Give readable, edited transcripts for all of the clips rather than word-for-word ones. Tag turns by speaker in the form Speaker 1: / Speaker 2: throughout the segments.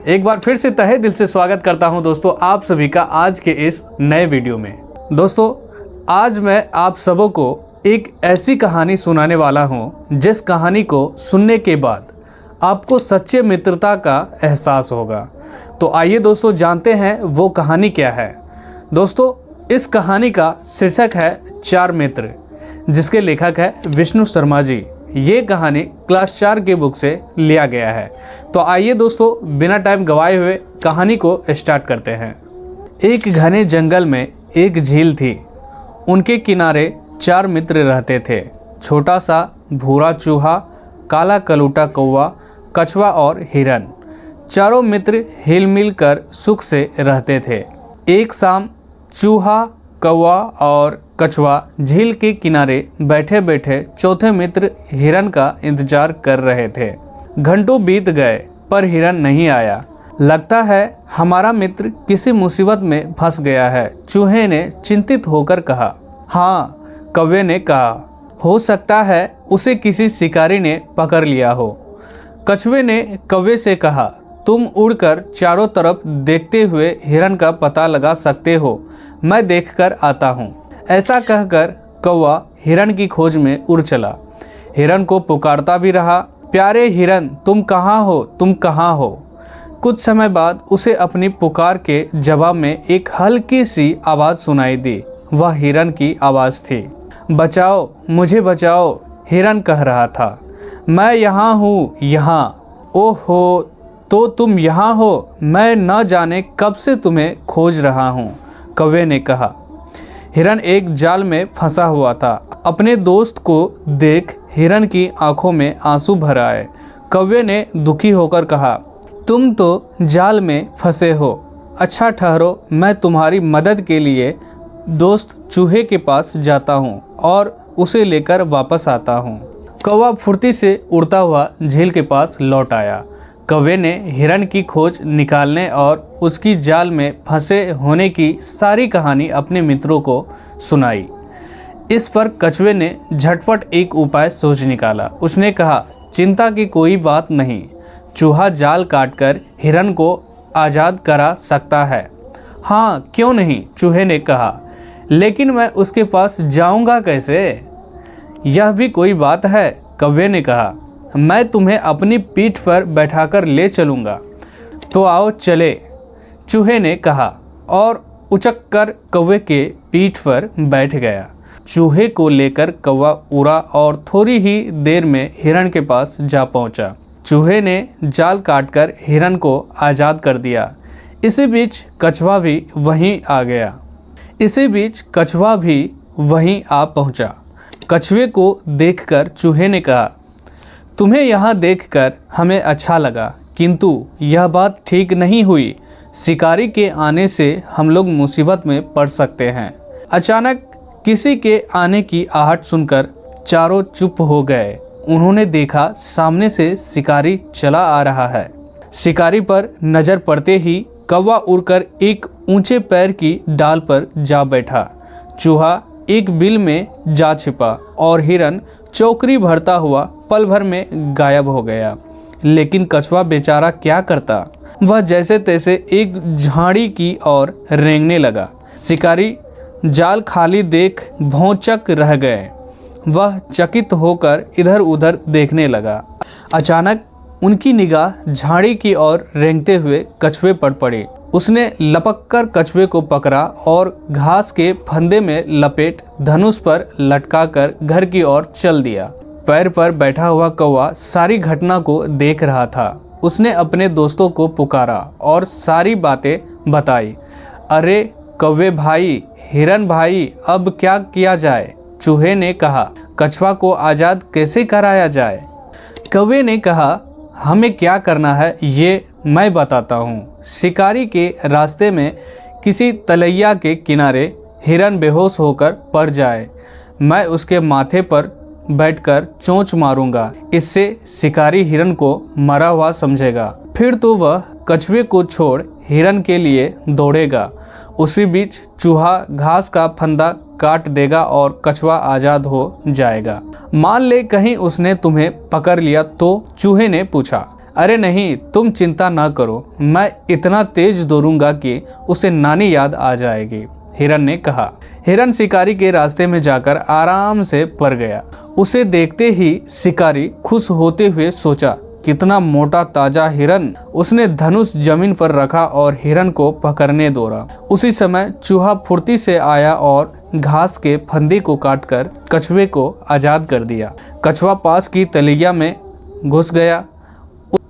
Speaker 1: एक बार फिर से तहे दिल से स्वागत करता हूं दोस्तों आप सभी का आज के इस नए वीडियो में। दोस्तों आज मैं आप सबों को एक ऐसी कहानी सुनाने वाला हूं जिस कहानी को सुनने के बाद आपको सच्चे मित्रता का एहसास होगा। तो आइए दोस्तों जानते हैं वो कहानी क्या है। दोस्तों इस कहानी का शीर्षक है चार मित्र, जिसके लेखक है विष्णु शर्मा जी। ये कहानी क्लास 4 के बुक से लिया गया है। तो आइए दोस्तों बिना टाइम गवाए हुए कहानी को स्टार्ट करते हैं। एक घने जंगल में एक झील थी। उनके किनारे चार मित्र रहते थे। छोटा सा भूरा चूहा, काला कलूटा कौवा, कछुआ और हिरन। चारों मित्र हिल मिल कर सुख से रहते थे। एक शाम चूहा, कौवा और कछुआ झील के किनारे बैठे बैठे चौथे मित्र हिरन का इंतजार कर रहे थे। घंटों बीत गए पर हिरन नहीं आया। लगता है हमारा मित्र किसी मुसीबत में फंस गया है, चूहे ने चिंतित होकर कहा। हाँ, कौवे ने कहा, हो सकता है उसे किसी शिकारी ने पकड़ लिया हो। कछुए ने कौवे से कहा, तुम उड़कर चारों तरफ देखते हुए हिरन का पता लगा सकते हो, मैं देखकर आता हूँ। ऐसा कहकर कौवा हिरन की खोज में उड़ चला। हिरन को पुकारता भी रहा, प्यारे हिरन तुम कहाँ हो, तुम कहाँ हो। कुछ समय बाद उसे अपनी पुकार के जवाब में एक हल्की सी आवाज़ सुनाई दी। वह हिरन की आवाज़ थी। बचाओ, मुझे बचाओ, हिरन कह रहा था। मैं यहाँ हूँ, यहाँ। ओहो, तो तुम यहाँ हो, मैं न जाने कब से तुम्हें खोज रहा हूँ, कौवे ने कहा। हिरन एक जाल में फंसा हुआ था। अपने दोस्त को देख हिरन की आंखों में आंसू भर आए। कौवे ने दुखी होकर कहा, तुम तो जाल में फंसे हो। अच्छा ठहरो, मैं तुम्हारी मदद के लिए दोस्त चूहे के पास जाता हूँ और उसे लेकर वापस आता हूँ। कौवा फुर्ती से उड़ता हुआ झील के पास लौट आया। कौवे ने हिरन की खोज निकालने और उसकी जाल में फंसे होने की सारी कहानी अपने मित्रों को सुनाई। इस पर कछुए ने झटपट एक उपाय सोच निकाला। उसने कहा, चिंता की कोई बात नहीं, चूहा जाल काटकर हिरन को आज़ाद करा सकता है। हाँ, क्यों नहीं, चूहे ने कहा, लेकिन मैं उसके पास जाऊंगा कैसे? यह भी कोई बात है, कौवे ने कहा, मैं तुम्हें अपनी पीठ पर बैठाकर ले चलूँगा। तो आओ चले, चूहे ने कहा और उचक कर कौवे के पीठ पर बैठ गया। चूहे को लेकर कौवा उड़ा और थोड़ी ही देर में हिरन के पास जा पहुंचा। चूहे ने जाल काटकर हिरन को आज़ाद कर दिया। इसी बीच कछुआ भी वहीं आ पहुंचा। कछुए को देखकर चूहे ने कहा, तुम्हें यहाँ देखकर हमें अच्छा लगा, किंतु यह बात ठीक नहीं हुई। शिकारी के आने से हम लोग मुसीबत में पड़ सकते हैं। अचानक किसी के आने की आहट सुनकर चारों चुप हो गए। उन्होंने देखा सामने से शिकारी चला आ रहा है। शिकारी पर नज़र पड़ते ही कौवा उड़कर एक ऊंचे पैर की डाल पर जा बैठा। चूहा एक बिल में जा छिपा और हिरन चौकरी भरता हुआ पल भर में गायब हो गया। लेकिन कछुआ बेचारा क्या करता, वह जैसे तैसे एक झाड़ी की ओर रेंगने लगा। शिकारी जाल खाली देख भौंचक रह गए। वह चकित होकर इधर उधर देखने लगा। अचानक उनकी निगाह झाड़ी की ओर रेंगते हुए कछुए पर पड़ी। उसने लपक कर कछुए को पकड़ा और घास के फंदे में लपेट धनुष पर लटकाकर घर की ओर चल दिया। पैर पर बैठा हुआ कौवा सारी घटना को देख रहा था। उसने अपने दोस्तों को पुकारा और सारी बातें बताई। अरे कौवे भाई, हिरन भाई, अब क्या किया जाए? चूहे ने कहा, कछुआ को आज़ाद कैसे कराया जाए? कौवे ने कहा, हमें क्या करना है ये मैं बताता हूँ। शिकारी के रास्ते में किसी तलैया के किनारे हिरन बेहोश होकर पड़ जाए, मैं उसके माथे पर बैठकर चोंच मारूंगा। इससे शिकारी हिरन को मरा हुआ समझेगा। फिर तो वह कछुए को छोड़ हिरन के लिए दौड़ेगा। उसी बीच चूहा घास का फंदा काट देगा और कछुआ आज़ाद हो जाएगा। मान ले कहीं उसने तुम्हें पकड़ लिया तो? चूहे ने पूछा। अरे नहीं, तुम चिंता ना करो, मैं इतना तेज दौड़ूंगा कि उसे नानी याद आ जाएगी, हिरन ने कहा। हिरन शिकारी के रास्ते में जाकर आराम से पड़ गया। उसे देखते ही शिकारी खुश होते हुए सोचा, कितना मोटा ताजा हिरन। उसने धनुष जमीन पर रखा और हिरन को पकड़ने दौड़ा। उसी समय चूहा फुर्ती से आया और घास के फंदे को काटकर कछुए को आजाद कर दिया। कछुआ पास की तलैया में घुस गया।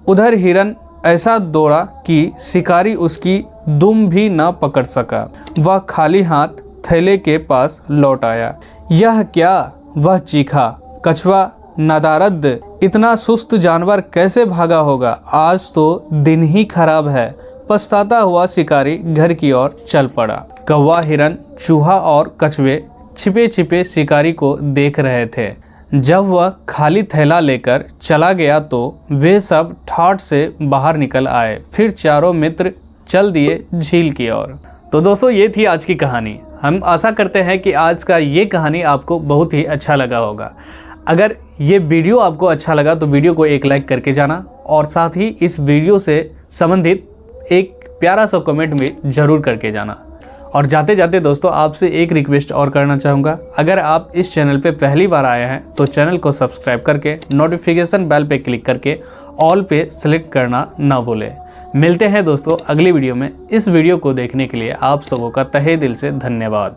Speaker 1: उधर हिरन ऐसा दौड़ा कि शिकारी उसकी दुम भी न पकड़ सका। वह खाली हाथ थैले के पास लौट आया। यह क्या? वह चीखा। कछुआ नादारद, इतना सुस्त जानवर कैसे भागा होगा? आज तो दिन ही खराब है। पछताता हुआ शिकारी घर की ओर चल पड़ा। कौवा, हिरन, चूहा और कछुए छिपे छिपे शिकारी को देख रहे थे। जब वह खाली थैला लेकर चला गया तो वे सब ठाठ से बाहर निकल आए। फिर चारों मित्र चल दिए झील की ओर। तो दोस्तों, ये थी आज की कहानी। हम आशा करते हैं कि आज का ये कहानी आपको बहुत ही अच्छा लगा होगा। अगर ये वीडियो आपको अच्छा लगा तो वीडियो को एक लाइक करके जाना और साथ ही इस वीडियो से संबंधित एक प्यारा सा कमेंट भी ज़रूर करके जाना। और जाते जाते दोस्तों, आपसे एक रिक्वेस्ट और करना चाहूँगा। अगर आप इस चैनल पे पहली बार आए हैं तो चैनल को सब्सक्राइब करके नोटिफिकेशन बेल पे क्लिक करके ऑल पे सेलेक्ट करना ना भूलें। मिलते हैं दोस्तों अगली वीडियो में। इस वीडियो को देखने के लिए आप सबों का तहे दिल से धन्यवाद।